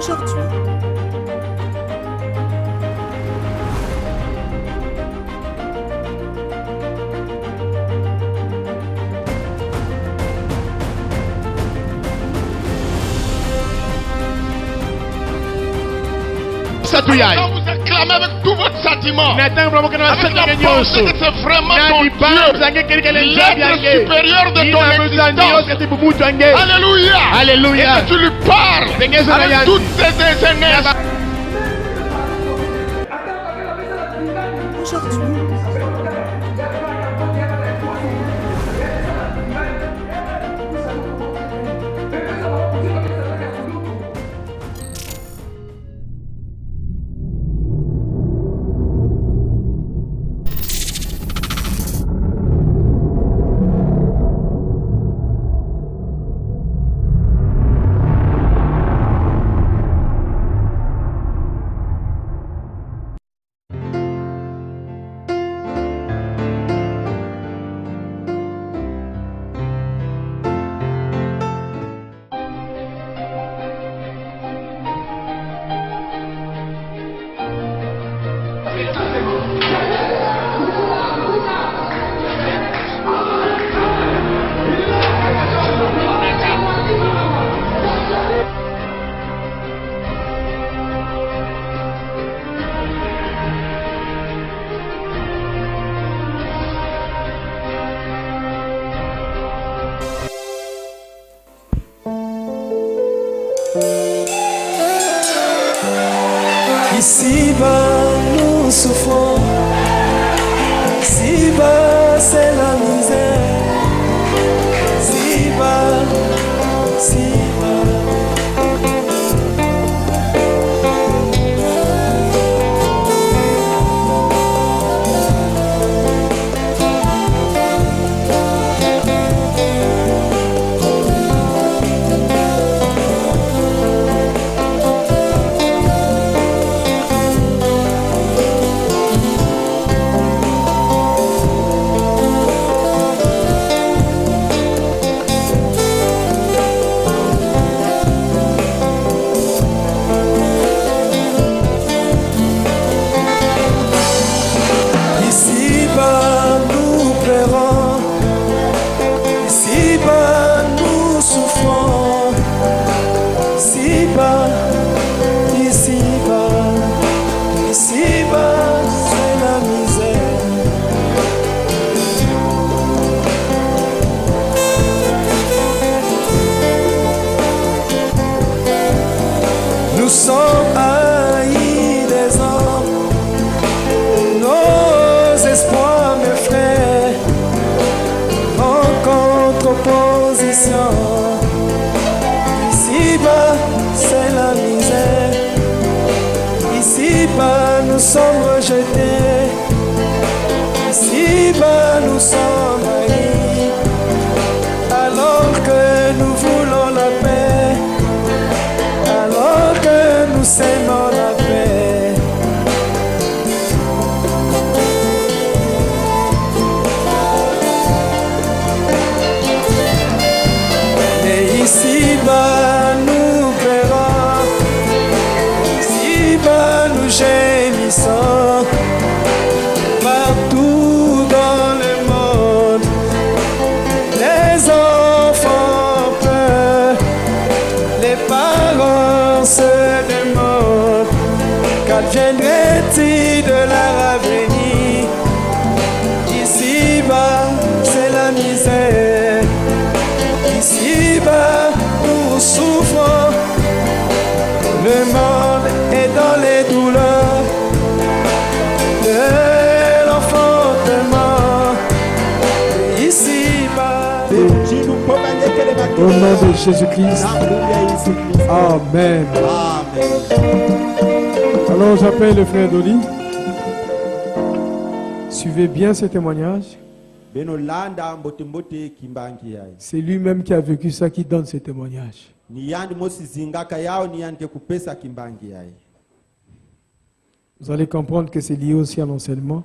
aujourd'hui. Quand vous acclamez avec tout votre sentiment, avec la pensée que c'est vraiment ton Dieu, l'être supérieur de ton existence. Alléluia. Alléluia. Et que tu lui parles avec toutes ces énergies. Aujourd'hui. Ici-bas, nous souffrons. Ici-bas, c'est la misère. Ici-bas, ici-bas. Nous sommes haïs des hommes, nos espoirs, mes frères, rencontrent opposition. Ici-bas, c'est la misère. Ici-bas, nous sommes rejetés. Ici-bas, nous sommes haïs. Alors que nous voulons la paix, alors que nous s'aimons la paix. Et ici-bas, nous pleurons. Ici-bas, nous gémissons. Partout dans le monde, les enfants ont peur, les parents se demandent qu'adviendrait-il de leur avenir. Ici-bas, c'est la misère. Ici-bas, nous souffrons. Le monde est dans les douleurs de l'enfantement. Ici-bas, au nom de Jésus-Christ. Amen. Alors j'appelle le frère Doli. Suivez bien ce témoignage. C'est lui-même qui a vécu ça qui donne ce témoignage. Vous allez comprendre que c'est lié aussi à l'enseignement.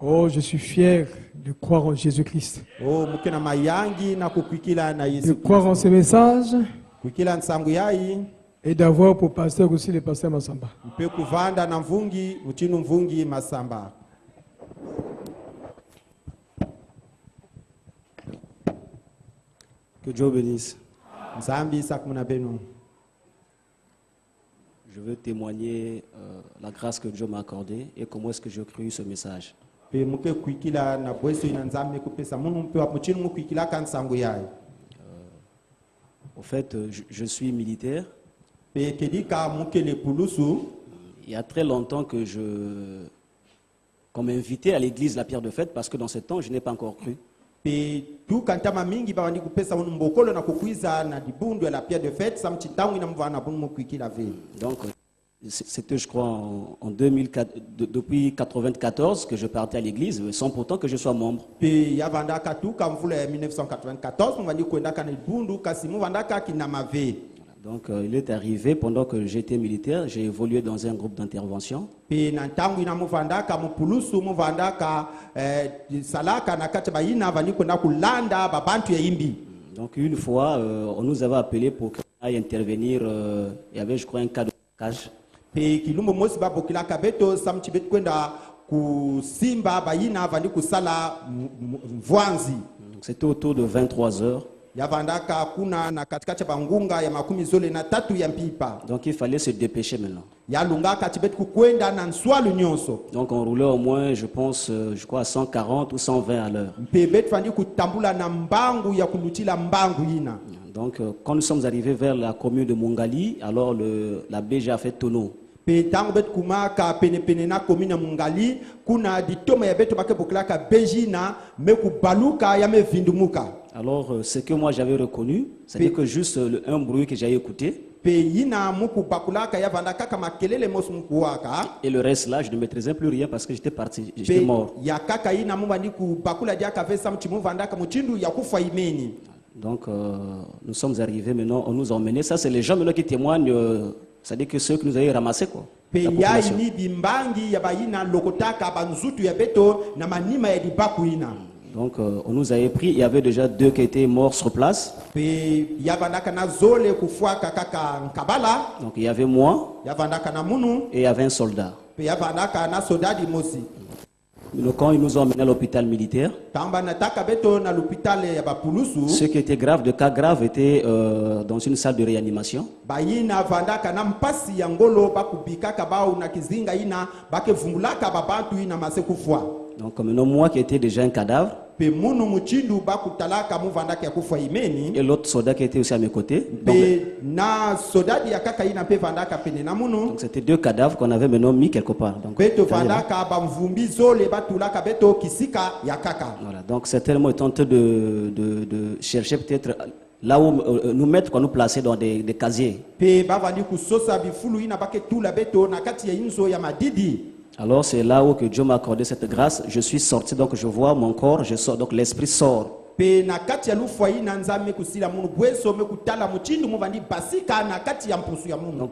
Oh, je suis fier de croire en Jésus-Christ. De croire en ce message et d'avoir pour pasteur aussi le pasteur Massamba. Que Dieu bénisse. Je veux témoigner la grâce que Dieu m'a accordée et comment est-ce que j'ai cru ce message. Au fait, je suis militaire. Il y a très longtemps que qu'on m'invitait à l'église La Pierre de Fête parce que dans ce temps, je n'ai pas encore cru. Donc, c'était, je crois, en 2004, depuis 1994 que je partais à l'église, sans pourtant que je sois membre. Donc, il est arrivé, pendant que j'étais militaire, j'ai évolué dans un groupe d'intervention. Donc, une fois, on nous avait appelé pour qu'on aille intervenir. Il y avait, je crois, un cas de cage. C'était autour de 23 heures. Donc il fallait se dépêcher maintenant. Donc on roulait au moins, je pense, je crois à 140 ou 120 à l'heure. Donc quand nous sommes arrivés vers la commune de Mungali, alors la BG a fait tonneau. Alors ce que moi j'avais reconnu, c'est que juste un bruit que j'avais écouté. Et le reste là, je ne maîtrisais plus rien parce que j'étais parti, j'étais mort. Donc nous sommes arrivés maintenant, on nous a emmenés. Ça c'est les gens maintenant qui témoignent. C'est-à-dire que ceux que nous avons ramassés, quoi. Donc on nous avait pris, il y avait déjà 2 qui étaient morts sur place. Donc il y avait moi et il y avait un soldat. Quand ils nous ont emmenés à l'hôpital militaire, ceux qui étaient graves, de cas graves, étaient dans une salle de réanimation. Donc maintenant, moi qui étais déjà un cadavre, et l'autre soldat qui était aussi à mes côtés. Donc c'était 2 cadavres qu'on avait maintenant mis quelque part. Donc, voilà, donc certainement étant en train de chercher peut-être là où nous mettre, qu'on nous placer dans des casiers. Alors c'est là où que Dieu m'a accordé cette grâce. Je suis sorti, donc je vois mon corps, je sors, donc l'esprit sort. Donc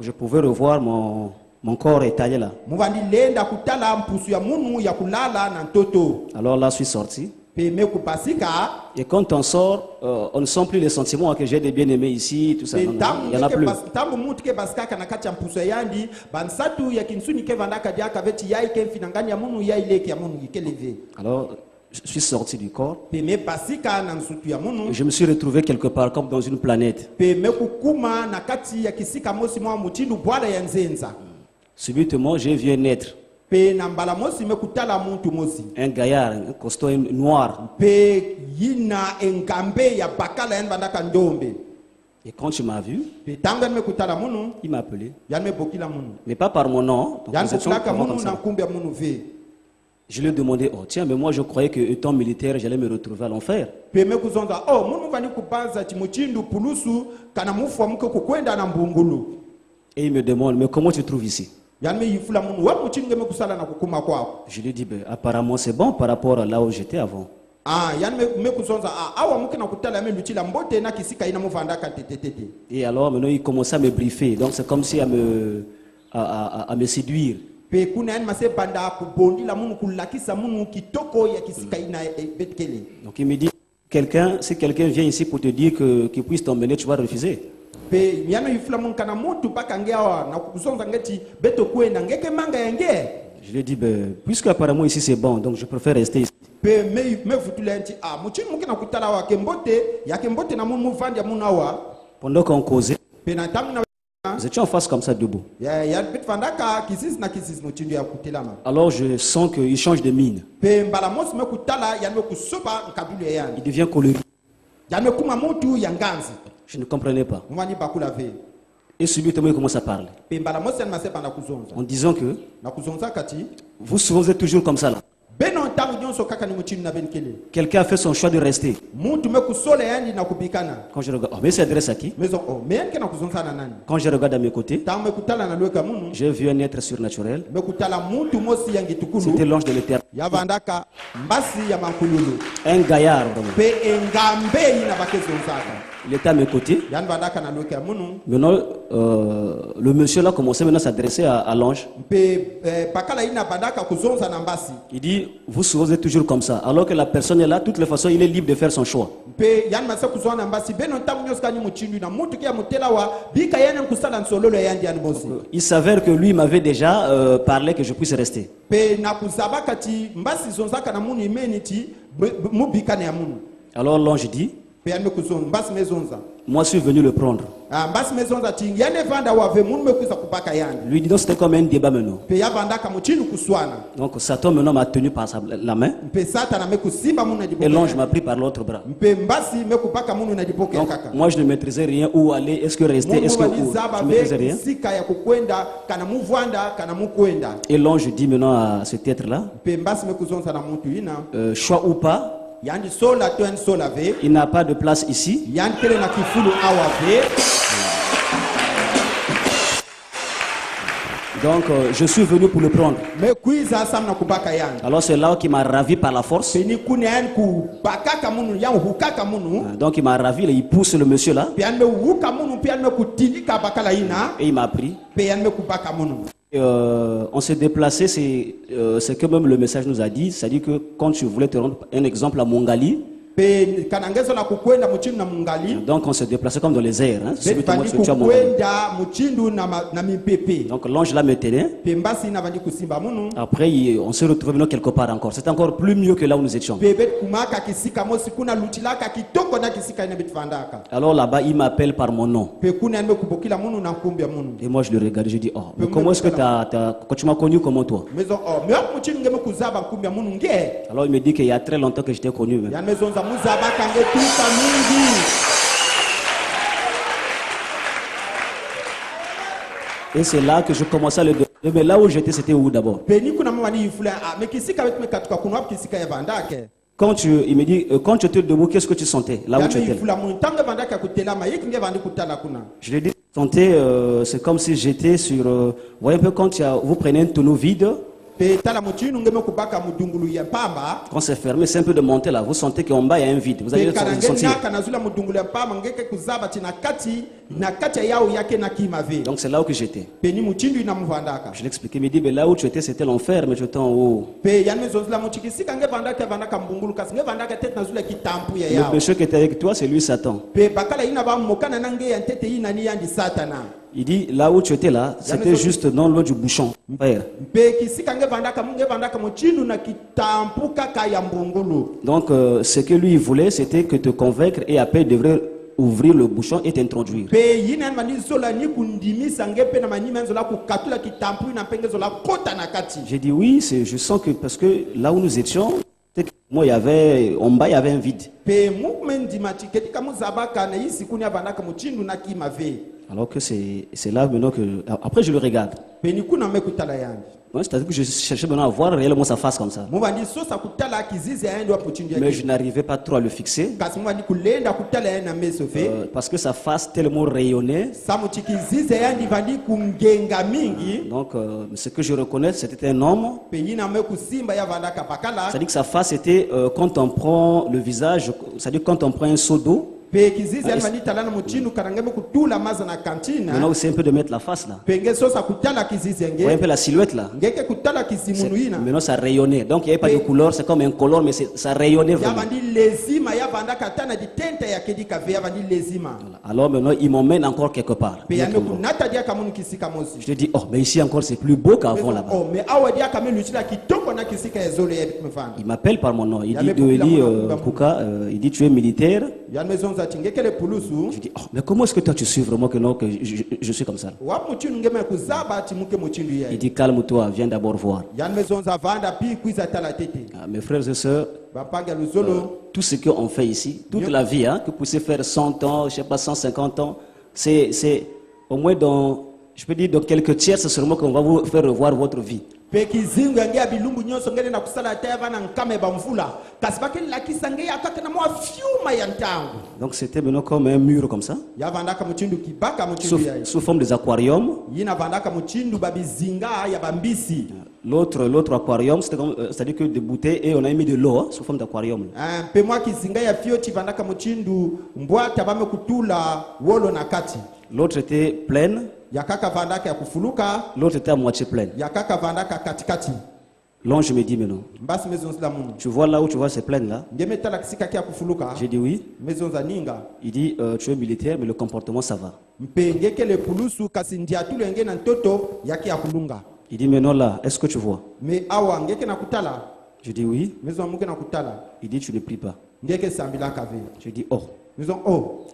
je pouvais revoir mon corps étalé là. Alors là je suis sorti. Et quand on sort, on ne sent plus les sentiments que j'ai des bien-aimés ici, tout ça. Non, il n'y en a plus. Alors, je suis sorti du corps. Et je me suis retrouvé quelque part comme dans une planète. Subitement, j'ai vu un être. Un gaillard, un costaud noir. Et quand tu m'as vu, il m'a appelé. Mais pas par mon nom. Donc, je lui ai demandé, oh tiens, mais moi je croyais que étant militaire, j'allais me retrouver à l'enfer. Et il me demande, mais comment tu te trouves ici? Je lui ai dit, ben, apparemment c'est bon par rapport à là où j'étais avant. Et alors maintenant il commençait à me briefer, donc c'est comme si à me séduire. Donc il me dit, si quelqu'un vient ici pour te dire qu'il puisse t'emmener, tu vas refuser. Je lui ai dit, puisque apparemment ici c'est bon, donc je préfère rester ici. Pendant qu'on causait, nous étions en face comme ça debout. Alors je sens qu'il change de mine. Il devient colérique. Je ne comprenais pas. Et subitement il commence à parler. En disant que vous souvent êtes toujours comme ça là. Quelqu'un a fait son choix de rester. Quand je regarde, mais il s'adresse à qui? Quand je regarde à mes côtés, j'ai vu un être surnaturel. C'était l'ange de l'éternel. Un gaillard. Il était à mes côtés. Maintenant, le monsieur là commençait maintenant à s'adresser à l'ange. Il dit, vous souvent êtes toujours comme ça. Alors que la personne est là, de toutes les façons, il est libre de faire son choix. Il s'avère que lui m'avait déjà parlé que je puisse rester. Alors l'ange dit, moi je suis venu le prendre. Lui dit donc c'était comme un débat maintenant. Donc Satan maintenant m'a tenu par la main. Et l'ange m'a pris par l'autre bras. Donc moi je ne maîtrisais rien, où aller, est-ce que rester, est-ce que où, je ne maîtrisais rien. Et l'ange dit maintenant à cet être là, choix ou pas, il n'a pas de place ici. Donc je suis venu pour le prendre. Alors c'est là qui m'a ravi par la force. Donc il m'a ravi, il pousse le monsieur là. Et il m'a pris. On s'est déplacé, c'est que même le message nous a dit, c'est-à-dire que quand tu voulais te rendre un exemple à Mongali, donc on s'est déplacé comme dans les airs. Hein, donc l'ange là me tenait. Après on s'est retrouvé quelque part encore. C'est encore plus mieux que là où nous étions. Alors là-bas il m'appelle par mon nom. Et moi je le regarde, je dis, oh, mais comment est-ce que quand tu m'as connu, comment toi? Alors il me dit qu'il y a très longtemps que je t'ai connu. Et c'est là que je commençais à le demander. Mais là où j'étais, c'était où d'abord? Quand il me dit, quand tu étais debout, qu'est-ce que tu sentais là où tu étais? Je lui ai dit, c'est comme si j'étais sur... vous voyez un peu quand vous prenez un tonneau vide. Quand c'est fermé, c'est un peu de monter là. Vous sentez qu'en bas il y a un vide. Vous allez sentir. Donc c'est là où j'étais. Je l'ai expliqué. Il me dit, mais là où tu étais, c'était l'enfer, mais tu étais en haut. Le monsieur qui était avec toi, c'est lui Satan. Il dit, là où tu étais là, c'était juste dans l'eau du bouchon. Donc, ce que lui voulait, c'était que te convaincre et après, il devrait ouvrir le bouchon et t'introduire. J'ai dit oui, je sens que parce que là où nous étions, moi, en bas, il y avait un vide. Alors que c'est là maintenant que... Après, je le regarde. C'est-à-dire que je cherchais maintenant à voir réellement sa face comme ça. Mais je n'arrivais pas trop à le fixer. Parce que sa face tellement rayonnait. Donc, ce que je reconnais, c'était un homme. C'est-à-dire que sa face était, quand on prend le visage, c'est-à-dire quand on prend un seau d'eau, Maintenant, c'est un peu de mettre la face là. Vous voyez un peu la silhouette là. Maintenant, ça rayonnait. Donc, il n'y avait pas de couleur, c'est comme un color, mais ça rayonnait vraiment. Voilà. Alors maintenant, il m'emmène encore quelque part. Je dis, oh, mais ici encore, c'est plus beau qu'avant là-bas. Il m'appelle par mon nom. Il dit, Kouka, il dit, tu es militaire. Je dis, oh, mais comment est-ce que toi tu suis vraiment que non, que je suis comme ça? Il dit, calme-toi, viens d'abord voir. Mes frères et sœurs, tout ce qu'on fait ici, toute la vie, hein, que vous pouvez faire 100 ans, je sais pas, 150 ans, c'est au moins dans, je peux dire, dans quelques tiers, c'est sûrement qu'on va vous faire revoir votre vie. Donc c'était maintenant comme un mur comme ça, sous forme des aquariums. L'autre aquarium, c'est-à-dire que des bouteilles et on a mis de l'eau hein, sous forme d'aquarium. L'autre était pleine. L'autre était à moitié pleine. L'ange me dit maintenant, tu vois là où tu vois ces plaines là? J'ai dit oui. Il dit tu es militaire mais le comportement ça va. Il dit maintenant là, est-ce que tu vois? Je dis oui. Il dit tu ne pries pas. Je dis oh.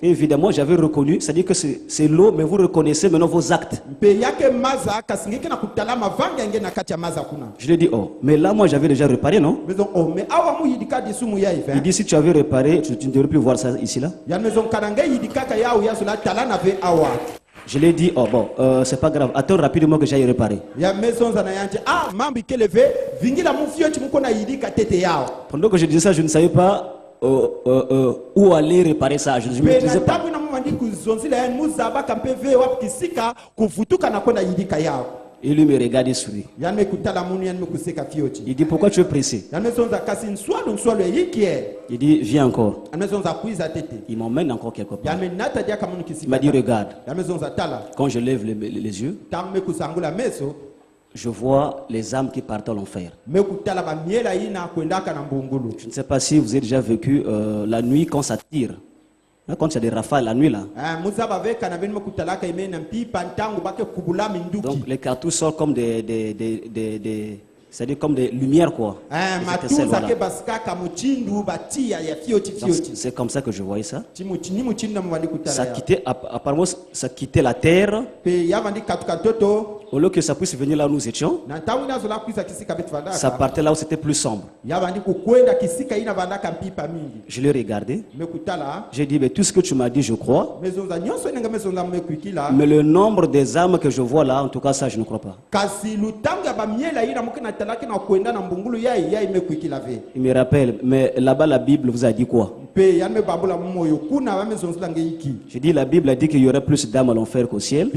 Et évidemment, j'avais reconnu, c'est-à-dire que c'est l'eau, mais vous reconnaissez maintenant vos actes. Je lui ai dit, oh, mais là, moi, j'avais déjà réparé, non? Il dit, si tu avais réparé, tu ne devrais plus voir ça ici, là. Je lui ai dit, oh bon, c'est pas grave, attends rapidement que j'aille réparer. Pendant que je disais ça, je ne savais pas où aller réparer ça. Je ne me disais pas. Et lui me regarde et sourit. Il dit, pourquoi tu es pressé? Il dit, viens encore. Il m'emmène encore quelque part. Il m'a dit, regarde. Quand je lève les yeux, je vois les âmes qui partent à l'enfer. Je ne sais pas si vous avez déjà vécu la nuit quand ça tire. Quand il y a des rafales la nuit là. Donc les cartouches sortent comme c'est-à-dire comme des lumières quoi. C'est comme ça que je voyais ça. Ça quittait, apparemment ça quittait la terre. Au lieu que ça puisse venir là où nous étions, ça partait là où c'était plus sombre. Je l'ai regardé. J'ai dit, mais tout ce que tu m'as dit, je crois. Mais le nombre des âmes que je vois là, en tout cas, ça, je ne crois pas. Il me rappelle, mais là-bas, la Bible vous a dit quoi? J'ai dit, la Bible a dit qu'il y aurait plus d'âmes à l'enfer qu'au ciel.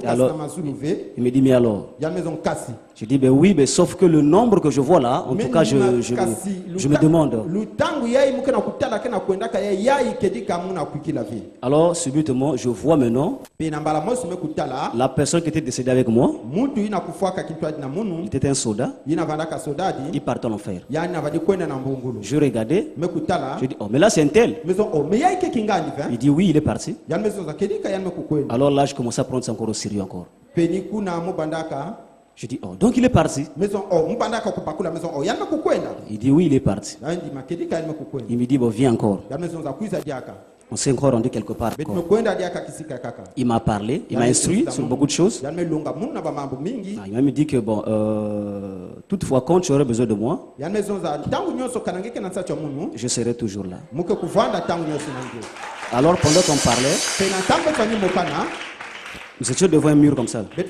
Alors, il me dit, mais alors? Je dis, ben oui, mais sauf que le nombre que je vois là, en tout cas, je me demande. Alors, subitement, je vois maintenant la personne qui était décédée avec moi. Il était un soldat. Il partait en enfer. Je regardais. Je dis, oh, mais là, c'est un tel. Il dit, oui, il est parti. Alors là, je commence à prendre ça encore au sérieux encore. Je dis, oh, donc il est parti. Il dit, oui, il est parti. Il me dit, bon, viens encore. On s'est encore rendu quelque part. Il m'a parlé, il m'a instruit sur beaucoup de choses. Il m'a dit que, bon, toutefois, quand tu aurais besoin de moi, je serai toujours là. Alors, pendant qu'on parlait, nous étions devant un mur comme ça. Je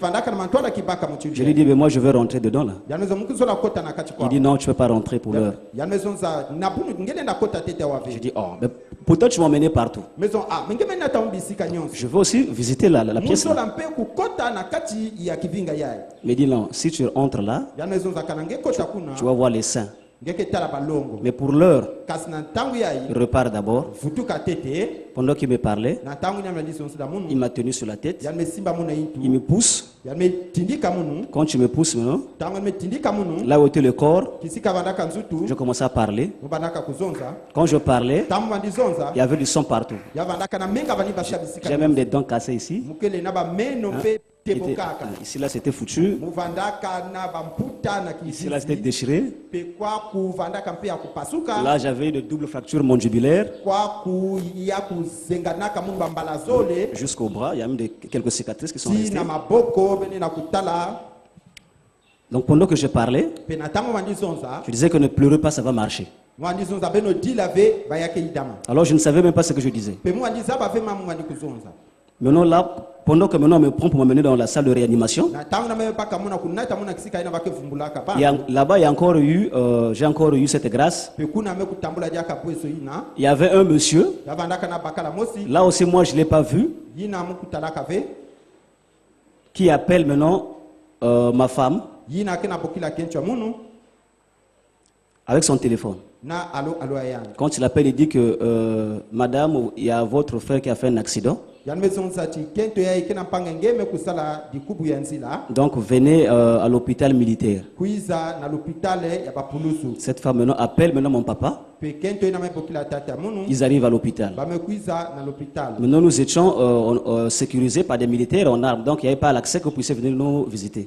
lui dis, mais moi je vais rentrer dedans là. Il dit, non, tu ne peux pas rentrer pour l'heure. Je dis, oh, mais pourtant tu m'as emmené partout. Je veux aussi visiter la pièce là. Il dit, non, si tu entres là, tu vas voir les saints. Mais pour l'heure, il repart d'abord. Pendant qu'il me parlait, il m'a tenu sur la tête. Il me pousse. Quand tu me pousses maintenant, là où était le corps, je commençais à parler. Quand je parlais, il y avait du sang partout. J'ai même des dents cassées ici. Ici là c'était foutu. Ici là c'était déchiré. Là j'avais de double fracture mandibulaire. Jusqu'au bras, il y a même quelques cicatrices qui sont restées. Donc pendant que je parlais, je disais que ne pleurez pas, ça va marcher. Alors je ne savais même pas ce que je disais. Maintenant là, pendant que maintenant on me prend pour m'amener dans la salle de réanimation, là-bas j'ai encore eu cette grâce. Il y avait un monsieur, là aussi moi je ne l'ai pas vu, qui appelle maintenant ma femme avec son téléphone. Quand il appelle, il dit que madame, il y a votre frère qui a fait un accident. Donc venez à l'hôpital militaire. Cette femme maintenant appelle mon papa. Ils arrivent à l'hôpital. Maintenant nous étions sécurisés par des militaires en armes. Donc il n'y avait pas l'accès que vous puissiez venir nous visiter.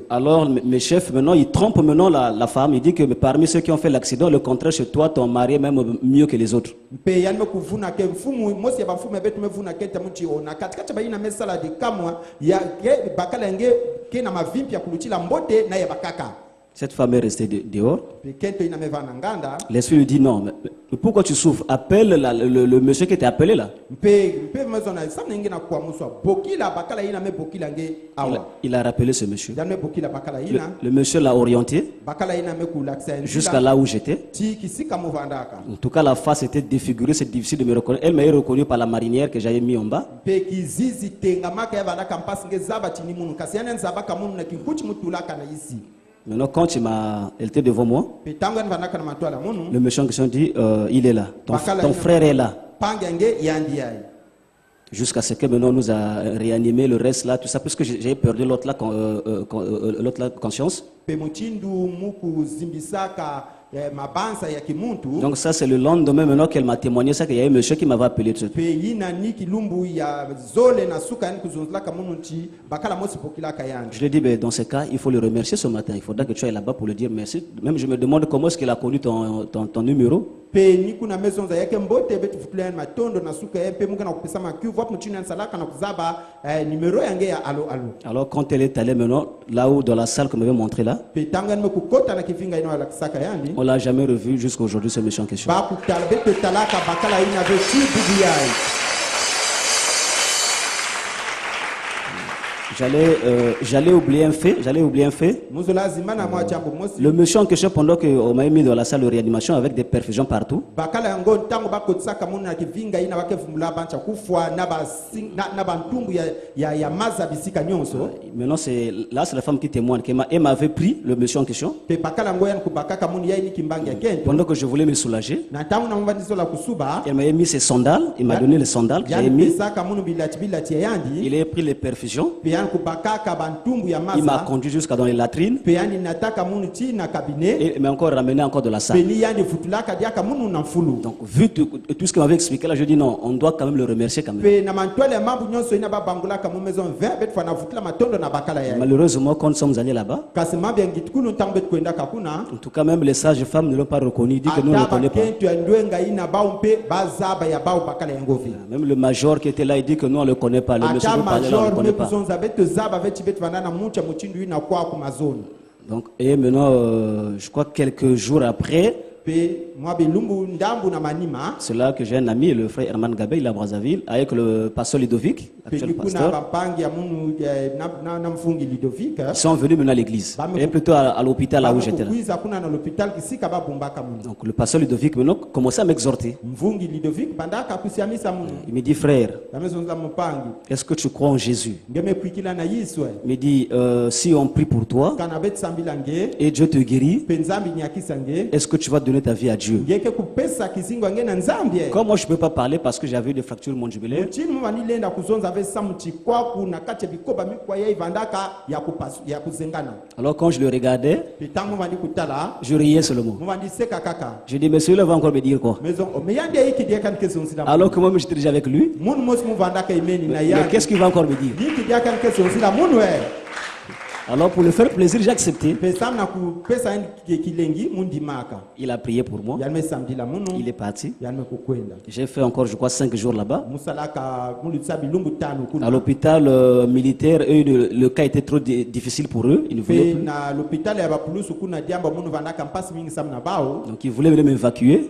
Alors mes chefs maintenant ils trompent maintenant la femme. Ils disent que parmi ceux qui ont fait l'accident, le contraire chez toi, ton mari est même mieux que les autres. Cette femme est restée dehors. L'esprit lui dit non, mais pourquoi tu souffres? Appelle le monsieur qui t'a appelé là. Il a rappelé ce monsieur. Le monsieur l'a orienté jusqu'à là où j'étais. En tout cas, la face était défigurée, c'est difficile de me reconnaître. Elle m'a reconnu par la marinière que j'avais mis en bas. Maintenant, quand elle était devant moi, le monsieur en question dit il est là, ton frère est là. Jusqu'à ce que maintenant nous a réanimé le reste là, tout ça, parce que j'ai perdu l'autre là, conscience. Donc ça c'est le lendemain maintenant qu'elle m'a témoigné ça, qu'il y a un monsieur qui m'avait appelé. Je lui ai dit dans ce cas il faut le remercier ce matin, il faudra que tu ailles là-bas pour lui dire merci. Même je me demande comment est-ce qu'il a connu ton numéro. Alors quand elle est allée maintenant là où dans la salle qu'on m'avait montré là, on l'a jamais revu jusqu'à aujourd'hui ce méchant question. J'allais oublier un fait. Le monsieur en question, pendant qu'on m'a mis dans la salle de réanimation avec des perfusions partout, maintenant c'est la femme qui témoigne. Elle m'avait pris, le monsieur en question, pendant que je voulais me soulager. Elle m'avait mis ses sandales, il m'a donné les sandales que j'avais mis. Il a pris les perfusions. Il m'a conduit jusqu'à dans les latrines. Et il m'a encore ramené de la salle. Donc vu tout ce qu'il m'avait expliqué là, je dis non, on doit quand même le remercier quand même. Malheureusement quand nous sommes allés là-bas, en tout cas même les sages femmes ne l'ont pas reconnu, ils disent que nous ne le connaissons pas. Même le major qui était là, il dit que nous on ne le connaît pas. Le monsieur qui parlait là, on ne le connaît pas. Donc, et maintenant, je crois quelques jours après, C'est là que j'ai un ami, le frère Herman Gabé, il est à Brazzaville, avec le pasteur Ludovic, actuel pasteur. Ils sont venus maintenant à l'église, et plutôt à l'hôpital là où j'étais là. Donc le pasteur Ludovic maintenant commençait à m'exhorter. Il me dit, frère, est-ce que tu crois en Jésus? Il me dit, si on prie pour toi et Dieu te guérit, est-ce que tu vas donner ta vie à Dieu? Comme moi je ne peux pas parler parce que j'avais des fractures mandibulaires, alors quand je le regardais, je riais seulement. Je dis, monsieur, il va encore me dire quoi? Alors que moi j'étais déjà avec lui, mais qu'est-ce qu'il va encore me dire? Alors pour le faire plaisir, j'ai accepté. Il a prié pour moi. Il est parti. J'ai fait encore, je crois, 5 jours là-bas. À l'hôpital militaire, eux, le cas était trop difficile pour eux. Ils ne voulaient plus. Donc ils voulaient m'évacuer.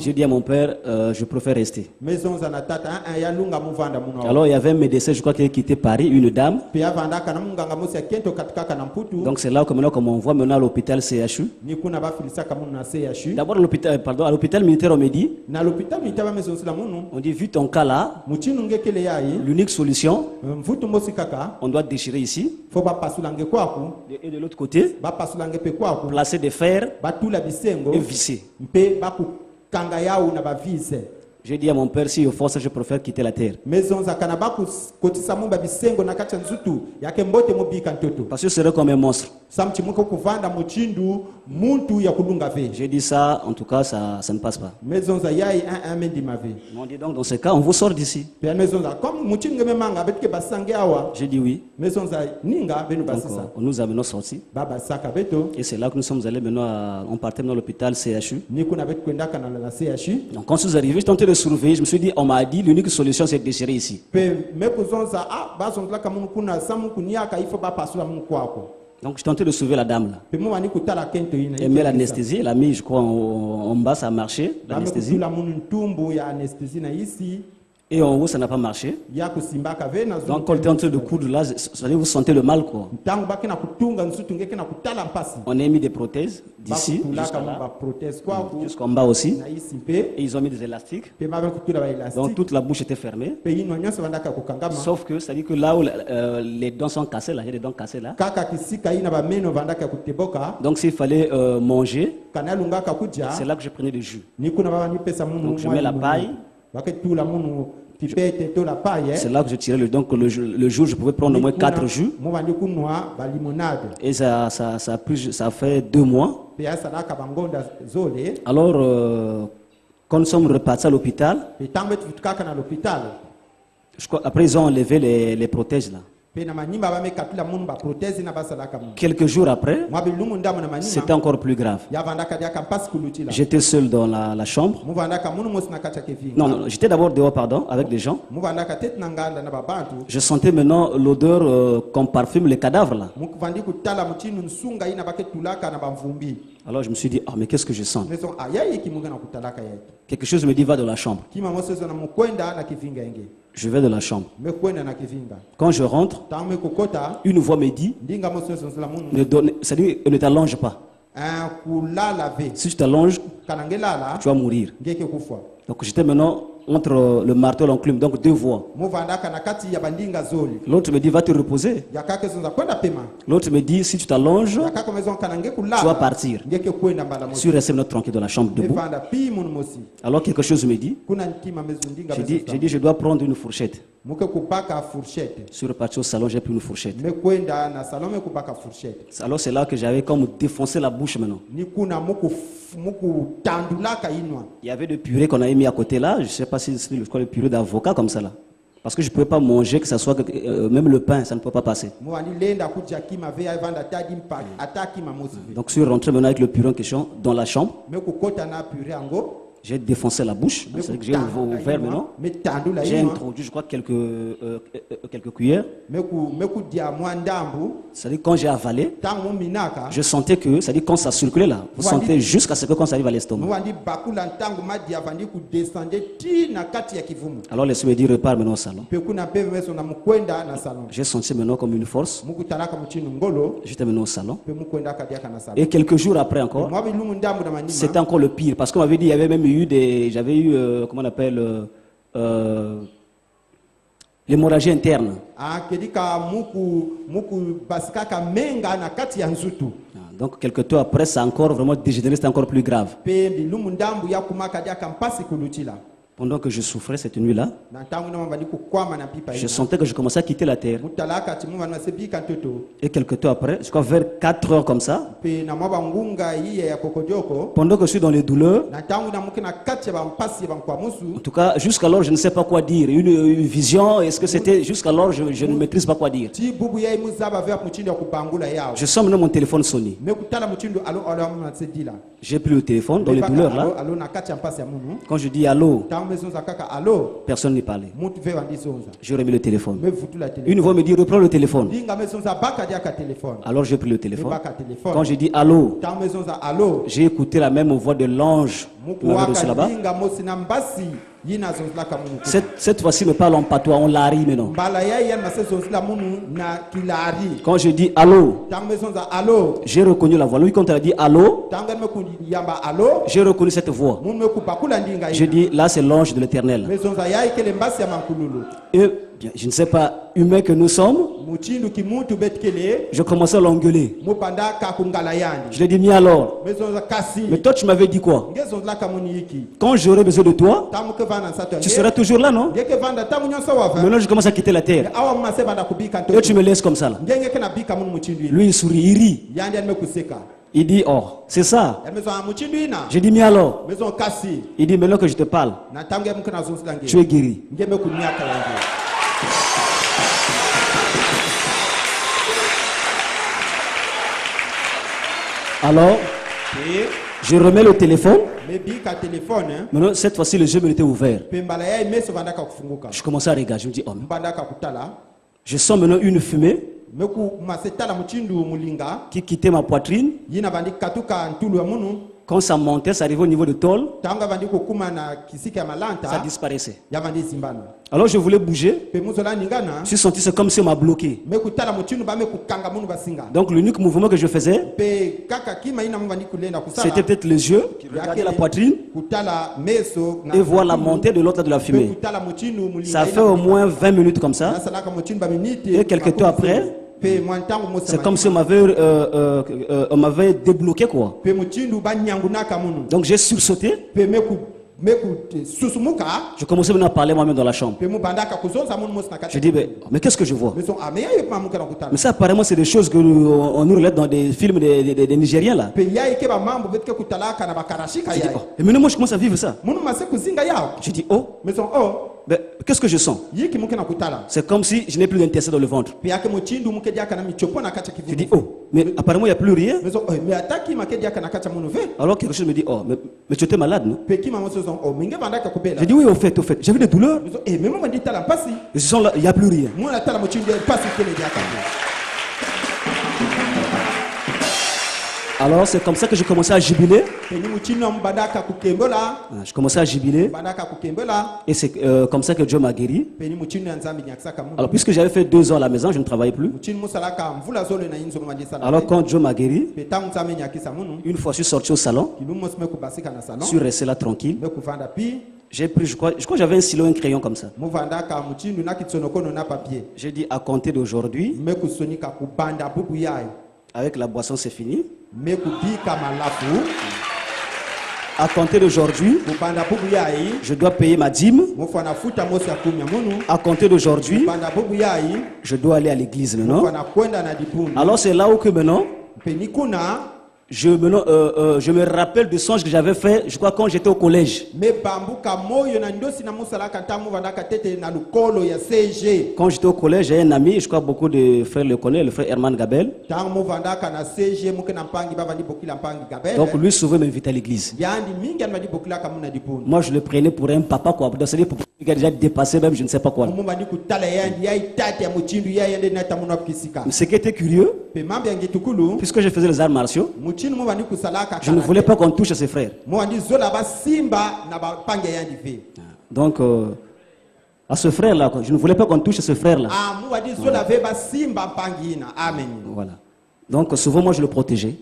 J'ai dit à mon père, je préfère rester. Alors il y avait un médecin, je crois, qui quittait Paris, une dame. Donc c'est là que maintenant, comme on voit maintenant à l'hôpital CHU. D'abord à l'hôpital militaire, on me dit, on dit, vu ton cas là, l'unique solution, on doit déchirer ici, et de l'autre côté, placer des fers et visser. J'ai dit à mon père, si au fond ça, je préfère quitter la terre. Parce que ce serait comme un monstre. J'ai dit ça, en tout cas, ça ne passe pas. On dit donc, dans ce cas, on vous sort d'ici. J'ai dit oui. Donc, on nous a maintenant sortis. Et c'est là que nous sommes allés maintenant, on partait dans l'hôpital CHU. Donc quand nous arrivés, je tentais de surveiller, je me suis dit, on m'a dit, l'unique solution c'est de déchirer ici. Donc je tentais de sauver la dame là. Elle met l'anesthésie, elle a mis, je crois, en bas, ça a marché, l'anesthésie. Et en haut, ça n'a pas marché. Donc quand on est en train de coudre là, vous sentez le mal quoi. On a mis des prothèses d'ici jusqu'en bas aussi. Et ils ont mis des élastiques. Donc toute la bouche était fermée. Sauf que ça dit que là où les dents sont cassées, là, il y a des dents cassées là. Donc s'il fallait manger, c'est là que je prenais du jus. Donc je mets la paille. C'est là que je tirais le donc le jour je pouvais prendre au moins 4 jus. Et ça a fait 2 mois. Alors quand nous sommes repartis à l'hôpital, après ils ont enlevé les protèges là. Quelques jours après, c'était encore plus grave. J'étais seul dans la chambre. Non, j'étais d'abord dehors, pardon, avec des gens. Je sentais maintenant l'odeur qu'on parfume les cadavres là. Alors je me suis dit, ah mais qu'est-ce que je sens? Quelque chose me dit, va dans la chambre. Je vais dans la chambre. Quand je rentre, une voix me dit, c'est-à-dire, ne t'allonge pas. Si tu t'allonges, tu vas mourir. Donc j'étais maintenant entre le marteau et l'enclume, donc 2 voix. L'autre me dit, va te reposer. L'autre me dit, si tu t'allonges, tu vas partir. Je suis resté tranquille dans la chambre debout. Alors quelque chose me dit, j'ai dit, je dois prendre une fourchette. Je suis reparti au salon, j'ai pris une fourchette. Alors c'est là que j'avais comme défoncé la bouche maintenant. Il y avait des purées qu'on avait mis à côté là, je ne sais pas si c'est le purée d'avocat comme ça là. Parce que je ne pouvais pas manger, que ce soit même le pain, ça ne peut pas passer. Donc je suis rentré maintenant avec le purée en question dans la chambre. J'ai défoncé la bouche, c'est que j'ai ouvert maintenant. J'ai introduit, je crois, quelques cuillères. C'est-à-dire quand j'ai avalé, je sentais que, c'est-à-dire quand ça circulait là, vous sentez jusqu'à ce que quand ça arrive à l'estomac. Alors laissez-moi dire, repars maintenant au salon. J'ai senti maintenant comme une force. J'étais maintenant au salon. Et quelques jours après encore, c'était encore le pire. Parce qu'on m'avait dit, il y avait même eu j'avais eu, comment on appelle, l'hémorragie interne. Donc quelques temps après, ça a encore vraiment dégénéré, c'était encore plus grave. Pendant que je souffrais cette nuit-là, je sentais que je commençais à quitter la terre. Et quelques temps après, je crois vers 4 heures comme ça, pendant que je suis dans les douleurs, en tout cas, jusqu'alors, je ne sais pas quoi dire. Une vision, est-ce que c'était jusqu'alors, je ne maîtrise pas quoi dire. Je sens maintenant mon téléphone sonner. J'ai pris le téléphone dans les douleurs là. Quand je dis allô, personne n'y parlait. Je remis le téléphone. Une voix me dit reprends le téléphone. Alors j'ai pris le téléphone. Quand j'ai dit allô, j'ai écouté la même voix de l'ange qui m'avait reçu là-bas. Cette fois-ci me parle en patois, on l'a ri maintenant. Quand je dis allô, j'ai reconnu la voix. Lui, quand elle a dit allô, j'ai reconnu cette voix. Je dis là, c'est l'ange de l'Éternel. Et je ne sais pas, humain que nous sommes, je commençais à l'engueuler. Je lui ai dit, mais alors, mais toi tu m'avais dit quoi? Quand j'aurai besoin de toi, tu seras toujours là, non? Maintenant je commence à quitter la terre. Et tu me laisses comme ça là. Lui il sourit, il rit. Il dit, oh, c'est ça. J'ai dit, mais alors? Il dit, maintenant que je te parle, tu es guéri. Alors, je remets le téléphone. Maintenant, cette fois-ci, les yeux me étaient ouverts. Je commençais à regarder. Je me dis, oh, je sens maintenant une fumée qui quittait ma poitrine. Quand ça montait, ça arrivait au niveau de tôle, ça disparaissait. Alors je voulais bouger. Je suis senti, c'est comme si on m'a bloqué. Donc l'unique mouvement que je faisais, c'était peut-être les yeux qui regardaient la poitrine et voir la montée de l'autre de la fumée. Ça fait au moins 20 minutes comme ça. Et quelques temps après, c'est comme si on m'avait débloqué quoi. Donc j'ai sursauté. Je commençais maintenant à parler moi-même dans la chambre. Je dis, mais qu'est-ce que je vois? Mais ça apparemment c'est des choses que on nous relève dans des films des Nigériens là. Je dis, oh. Et maintenant moi je commence à vivre ça. Je dis, oh. Mais qu'est-ce que je sens? C'est comme si je n'ai plus d'intestin dans le ventre. Je dis, oh, mais apparemment il n'y a plus rien. Alors quelque chose me dit, oh, mais tu étais malade, non? Je dis, oui, au fait, j'avais des douleurs. Et ce sont là, il n'y a plus rien. Alors c'est comme ça que j'ai commencé à jubiler. Je commençais à jubiler. Et c'est comme ça que Dieu m'a guéri. Alors puisque j'avais fait 2 ans à la maison, je ne travaillais plus. Alors quand Dieu m'a guéri, une fois je suis sorti au salon, je suis resté là tranquille. J'ai pris, je crois que j'avais un stylo et un crayon comme ça. J'ai dit à compter d'aujourd'hui, avec la boisson c'est fini. À compter d'aujourd'hui, je dois payer ma dîme. À compter d'aujourd'hui, je dois aller à l'église maintenant. Alors c'est là où que maintenant, Je me rappelle du songe que j'avais fait, je crois, quand j'étais au collège. Quand j'étais au collège, j'ai un ami, je crois beaucoup de frères le connaissent, le frère Herman Gabel. Donc lui souvent m'invitait à l'église. Moi je le prenais pour un papa, quoi. C'est-à-dire pour qu'il a déjà dépassé même je ne sais pas quoi. Ce qui était curieux, puisque je faisais les arts martiaux, je ne voulais pas qu'on touche à ses frères. Donc, à ce frère-là, je ne voulais pas qu'on touche à ce frère-là. Voilà. Donc, souvent, moi, je le protégeais.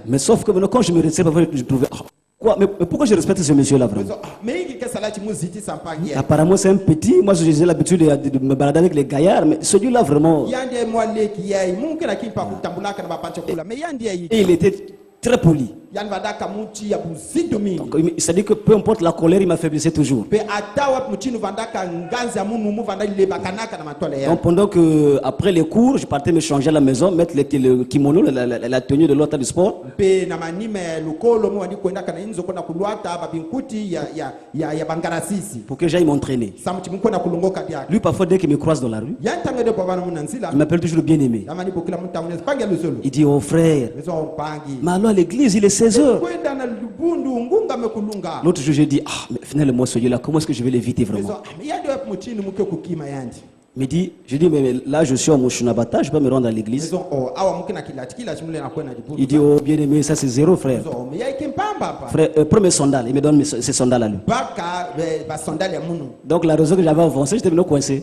Mais sauf que quand je me respectais, je trouvais... Quoi? Mais pourquoi je respecte ce monsieur-là vraiment? Apparemment, c'est un petit. Moi, j'ai l'habitude de me balader avec les gaillards. Mais celui-là, vraiment... Et il était très poli. C'est-à-dire que peu importe la colère, il m'affaiblissait toujours. Donc pendant que après les cours, je partais me changer à la maison, mettre le kimono, la tenue de l'autre du sport. Pour que j'aille m'entraîner. Lui parfois dès qu'il me croise dans la rue, il m'appelle toujours le bien-aimé. Il dit oh frère, mais alors à l'église il est 16h. L'autre jour, j'ai dit, ah, mais finalement, celui-là, comment est-ce que je vais l'éviter vraiment? Je dis, mais là, je suis à Mouchounabata, je peux me rendre à l'église. Il dit, oh, bien aimé, ça c'est zéro, frère. Frère, premier sandal, il me donne ses sandales à lui. Donc, la raison que j'avais avancé, j'étais venu coincé.